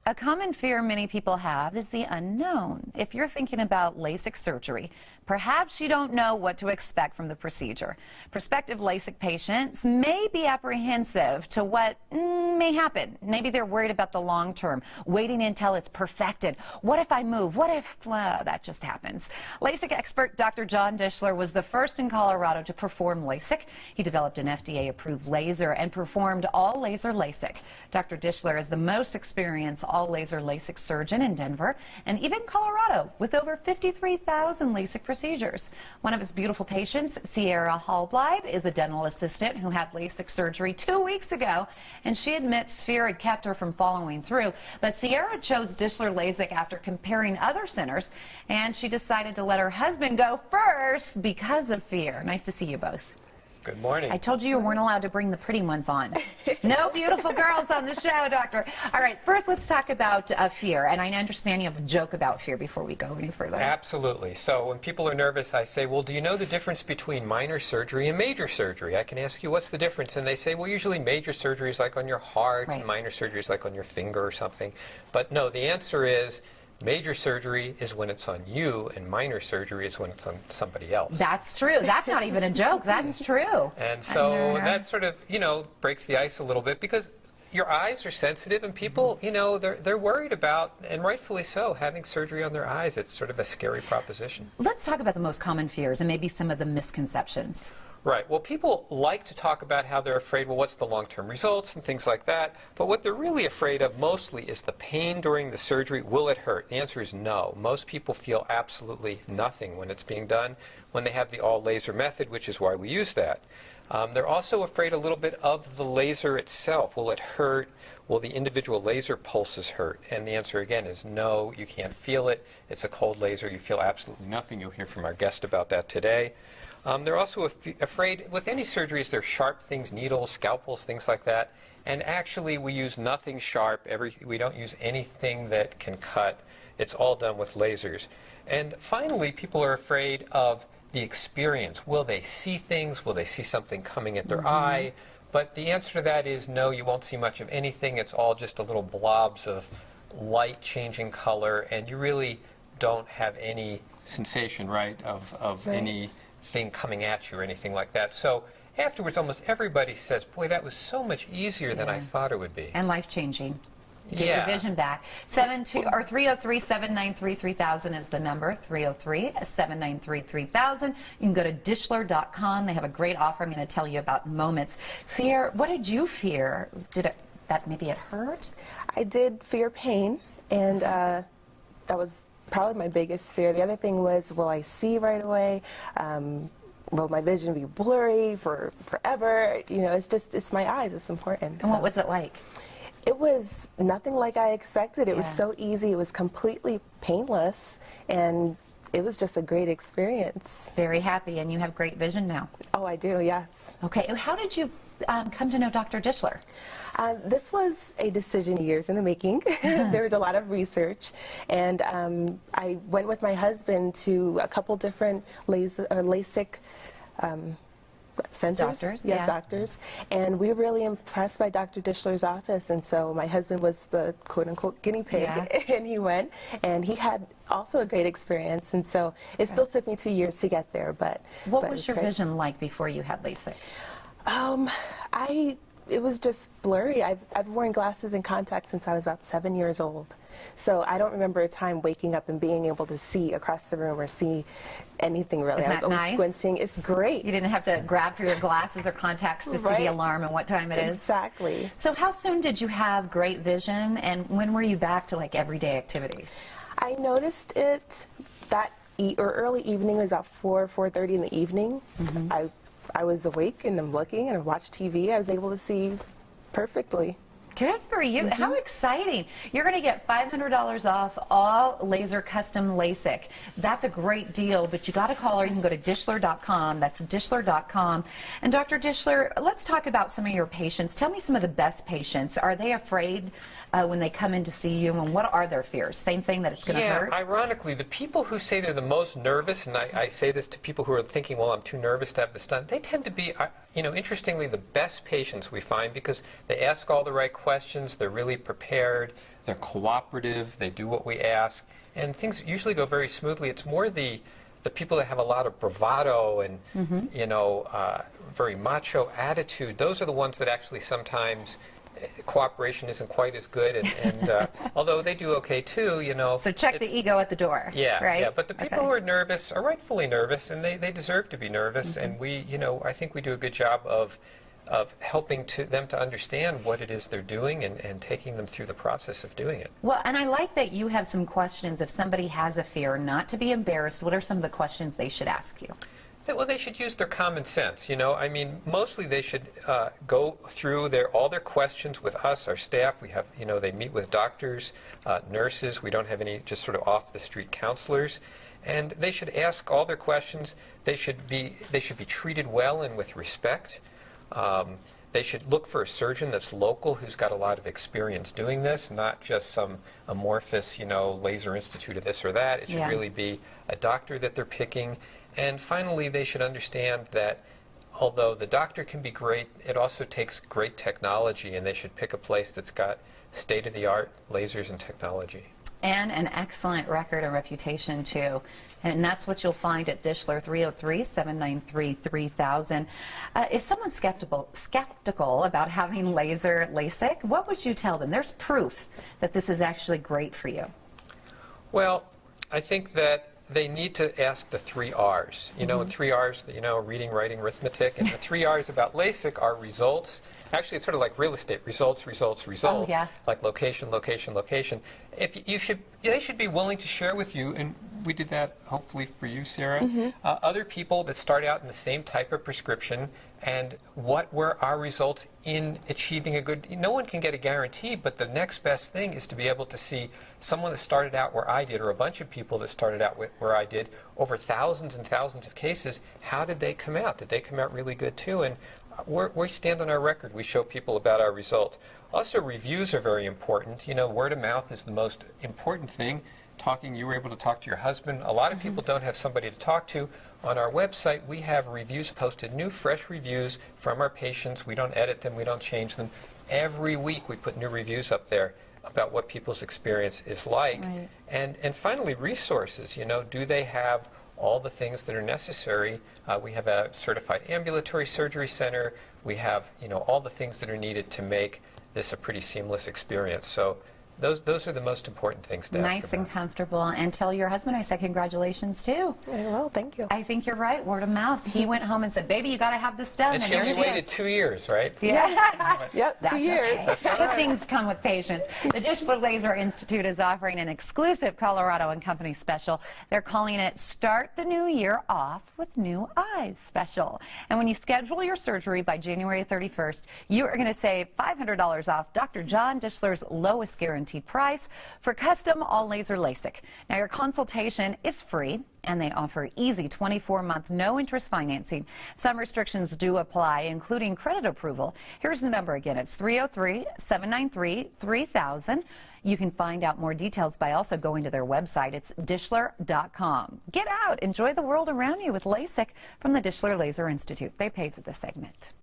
A common fear many people have is the unknown. If you're thinking about LASIK surgery, perhaps you don't know what to expect from the procedure. Prospective LASIK patients may be apprehensive to what may happen. Maybe they're worried about the long term, waiting until it's perfected. What if I move? What if that just happens? LASIK expert Dr. John Dishler was the first in Colorado to perform LASIK. He developed an FDA-approved laser and performed all laser LASIK. Dr. Dishler is the most experienced all-laser LASIK surgeon in Denver and even Colorado, with over 53,000 LASIK procedures. One of his beautiful patients, Sierra Hallblythe, is a dental assistant who had LASIK surgery 2 weeks ago, and she admits fear had kept her from following through. But Sierra chose Dishler LASIK after comparing other centers, and she decided to let her husband go first because of fear. Nice to see you both. Good morning. I told you weren't allowed to bring the pretty ones on. No beautiful girls on the show, doctor. All right, first let's talk about fear. And I understand you have a joke about fear before we go any further. Absolutely. So when people are nervous, I say, well, do you know the difference between minor surgery and major surgery? I can ask you, what's the difference? And they say, well, usually major surgery is like on your heart, and minor surgery is like on your finger or something. But no, the answer is, major surgery is when it's on you, and minor surgery is when it's on somebody else. That's true. That's not even a joke. That's true. And so that sort of, breaks the ice a little bit, because your eyes are sensitive, and people, they're worried about, and rightfully so, having surgery on their eyes. It's sort of a scary proposition. Let's talk about the most common fears and maybe some of the misconceptions. Right. Well, people like to talk about how they're afraid, well, what's the long-term results and things like that. But what they're really afraid of mostly is the pain during the surgery. Will it hurt? The answer is no. Most people feel absolutely nothing when it's being done, when they have the all-laser method, which is why we use that. They're also afraid a little bit of the laser itself. Will it hurt? Will the individual laser pulses hurt? And the answer, again, is no. You can't feel it. It's a cold laser. You feel absolutely nothing. You'll hear from our guest about that today. They're also afraid, with any surgeries, they're sharp things, needles, scalpels, things like that. And actually, we use nothing sharp. We don't use anything that can cut. It's all done with lasers. And finally, people are afraid of the experience. Will they see things? Will they see something coming at their eye? But the answer to that is no, you won't see much of anything. It's all just a little blobs of light changing color, and you really don't have any sensation, right, of any thing coming at you or anything like that. So afterwards, almost everybody says, boy, that was so much easier than I thought it would be. And life-changing. Get your vision back. 303-793-3000 is the number. 303-793-3000. You can go to Dishler.com. They have a great offer I'm going to tell you about in moments. Sierra, what did you fear? That maybe it hurt? I did fear pain, and that was probably my biggest fear. The other thing was, will I see right away? Will my vision be blurry for forever? It's my eyes. It's important. And what was it like? It was nothing like I expected. It was so easy. It was completely painless, and it was just a great experience. Very happy, and you have great vision now. Oh, I do, yes. Okay, how did you come to know Dr. Dishler? This was a decision years in the making. There was a lot of research, and I went with my husband to a couple different LASIK centers. Doctors, doctors. And we were really impressed by Dr. Dishler's office, and so my husband was the quote-unquote guinea pig, and he went, and he had also a great experience, and so it still took me 2 years to get there, but what was your vision like before you had LASIK? It was just blurry. I've worn glasses and contacts since I was about 7 years old. So I don't remember a time waking up and being able to see across the room or see anything really. Isn't I was always nice? Squinting. It's great. You didn't have to grab for your glasses or contacts to see the alarm and what time it is? Exactly. So how soon did you have great vision, and when were you back to like everyday activities? I noticed it that early evening. It was about 4:30 in the evening. I was awake and I'm looking and I watched TV. I was able to see perfectly. Good for you. How exciting. You're going to get $500 off all laser custom LASIK. That's a great deal, but you got to call her. You can go to Dishler.com. That's Dishler.com. And Dr. Dishler, let's talk about some of your patients. Tell me some of the best patients. Are they afraid when they come in to see you, and what are their fears? Same thing, that it's going to hurt? Ironically, the people who say they're the most nervous, and I say this to people who are thinking, well, I'm too nervous to have this done, they tend to be, interestingly, the best patients we find, because they ask all the right questions. questions, they're really prepared, they're cooperative, they do what we ask, and things usually go very smoothly. It's more the people that have a lot of bravado and, you know, very macho attitude. Those are the ones that actually sometimes cooperation isn't quite as good, and although they do okay too, you know. So check the ego at the door. Yeah, right? yeah. But the people who are nervous are rightfully nervous, and they deserve to be nervous. And we, you know, I think we do a good job of helping them to understand what it is they're doing and taking them through the process of doing it. Well, and I like that you have some questions. If somebody has a fear, not to be embarrassed, what are some of the questions they should ask you? Well, they should use their common sense, you know. I mean, mostly they should go through all their questions with us, our staff. We have, you know, they meet with doctors, nurses. We don't have any just sort of off-the-street counselors. And they should ask all their questions. They should be treated well and with respect. They should look for a surgeon that's local who's got a lot of experience doing this, not just some amorphous, you know, laser institute of this or that. It should really be a doctor that they're picking. And finally, they should understand that although the doctor can be great, it also takes great technology, and they should pick a place that's got state-of-the-art lasers and technology. And an excellent record and reputation, too. And that's what you'll find at Dishler, 303-793-3000. If someone's skeptical about having laser LASIK, what would you tell them? There's proof that this is actually great for you. Well, I think that they need to ask the 3 R's. You know, and 3 R's, you know, reading, writing, arithmetic. And the 3 R's about LASIK are results. Actually, it's sort of like real estate. Results, results, results. Oh, yeah. Like location, location, location. They should be willing to share with you, and we did that hopefully for you, Sarah, other people that start out in the same type of prescription, and what were our results in achieving a good. No one can get a guarantee, but the next best thing is to be able to see someone that started out where I did, or a bunch of people that started out where I did, over thousands and thousands of cases. How did they come out? Did they come out really good too? And we stand on our record. We show people about our results. Also, reviews are very important. You know, word of mouth is the most important thing. You were able to talk to your husband. A lot of people don't have somebody to talk to. On our website, we have reviews posted, new, fresh reviews from our patients. We don't edit them. We don't change them. Every week, we put new reviews up there about what people's experience is like. Right. And finally, resources. You know, do they have all the things that are necessary? We have a certified ambulatory surgery center. We have, you know, all the things that are needed to make this a pretty seamless experience. So those are the most important things to ask Nice about. and comfortable. And tell your husband I said congratulations, too. Well, thank you. I think you're right. Word of mouth. He went home and said, baby, you got to have this done. And she there only it waited is. 2 years, right? Yeah. Yep, That's 2 years. okay. Good things come with patience. The Dishler Laser Institute is offering an exclusive Colorado and Company special. They're calling it Start the New Year Off with New Eyes special. And when you schedule your surgery by January 31st, you are going to save $500 off Dr. John Dishler's lowest guaranteed price for custom all-laser LASIK. Now, your consultation is free, and they offer easy 24-month no-interest financing. Some restrictions do apply, including credit approval. Here's the number again. It's 303-793-3000. You can find out more details by also going to their website. It's Dishler.com. Get out. Enjoy the world around you with LASIK from the Dishler Laser Institute. They paid for this segment.